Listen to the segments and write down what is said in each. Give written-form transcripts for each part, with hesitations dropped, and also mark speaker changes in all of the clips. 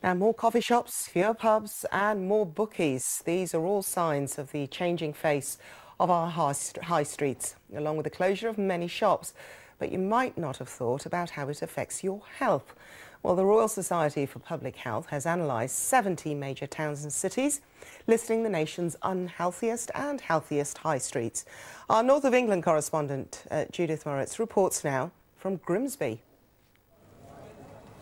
Speaker 1: And more coffee shops, fewer pubs and more bookies. These are all signs of the changing face of our high streets, along with the closure of many shops. But you might not have thought about how it affects your health. Well, the Royal Society for Public Health has analysed 70 major towns and cities, listing the nation's unhealthiest and healthiest high streets. Our North of England correspondent, Judith Moritz, reports now from Grimsby.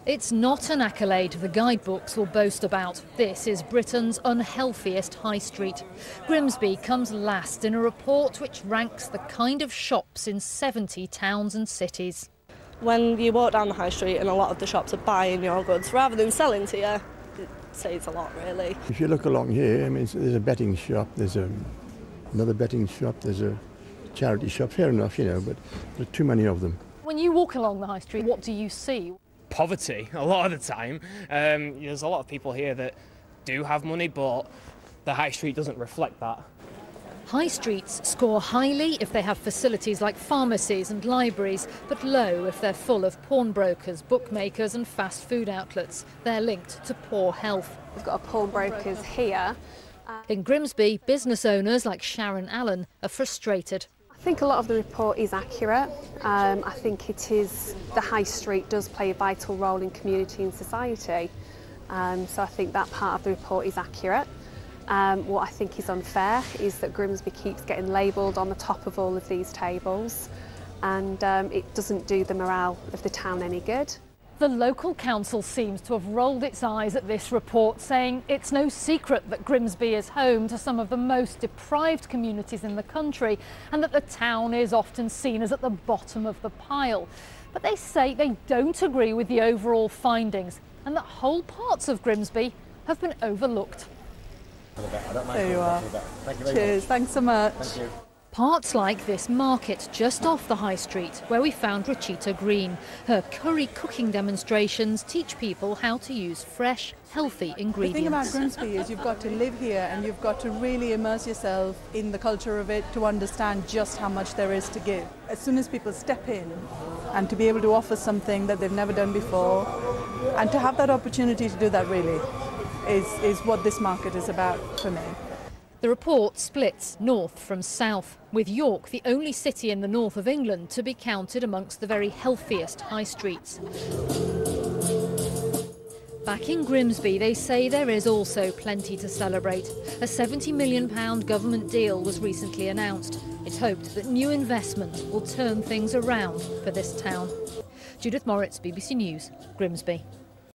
Speaker 2: It's not an accolade the guidebooks will boast about. This is Britain's unhealthiest high street. Grimsby comes last in a report which ranks the kind of shops in 70 towns and cities.
Speaker 3: When you walk down the high street and a lot of the shops are buying your goods rather than selling to you, it says a lot, really.
Speaker 4: If you look along here, I mean, there's a betting shop, there's another betting shop, there's a charity shop, fair enough, you know, but there are too many of them.
Speaker 2: When you walk along the high street, what do you see?
Speaker 5: Poverty a lot of the time. There's a lot of people here that do have money, but the high street doesn't reflect that.
Speaker 2: High streets score highly if they have facilities like pharmacies and libraries, but low if they're full of pawnbrokers, bookmakers and fast food outlets. They're linked to poor health.
Speaker 6: We've got a pawnbrokers here.
Speaker 2: In Grimsby, business owners like Sharon Allen are frustrated.
Speaker 6: I think a lot of the report is accurate. I think it is, the high street does play a vital role in community and society. So I think that part of the report is accurate. What I think is unfair is that Grimsby keeps getting labelled on the top of all of these tables, and it doesn't do the morale of the town any good.
Speaker 2: The local council seems to have rolled its eyes at this report, saying it's no secret that Grimsby is home to some of the most deprived communities in the country and that the town is often seen as at the bottom of the pile. But they say they don't agree with the overall findings and that whole parts of Grimsby have been overlooked.
Speaker 7: There you are. Thank you very Cheers, much. Thanks so much.
Speaker 5: Thank you.
Speaker 2: Parts like this market just off the high street where we found Rachita Green. Her curry cooking demonstrations teach people how to use fresh, healthy ingredients.
Speaker 7: The thing about Grimsby is you've got to live here and you've got to really immerse yourself in the culture of it to understand just how much there is to give. As soon as people step in and to be able to offer something that they've never done before and to have that opportunity to do that really is what this market is about for me.
Speaker 2: The report splits north from south, with York the only city in the north of England to be counted amongst the very healthiest high streets. Back in Grimsby, they say there is also plenty to celebrate. A £70 million government deal was recently announced. It's hoped that new investment will turn things around for this town. Judith Moritz, BBC News, Grimsby.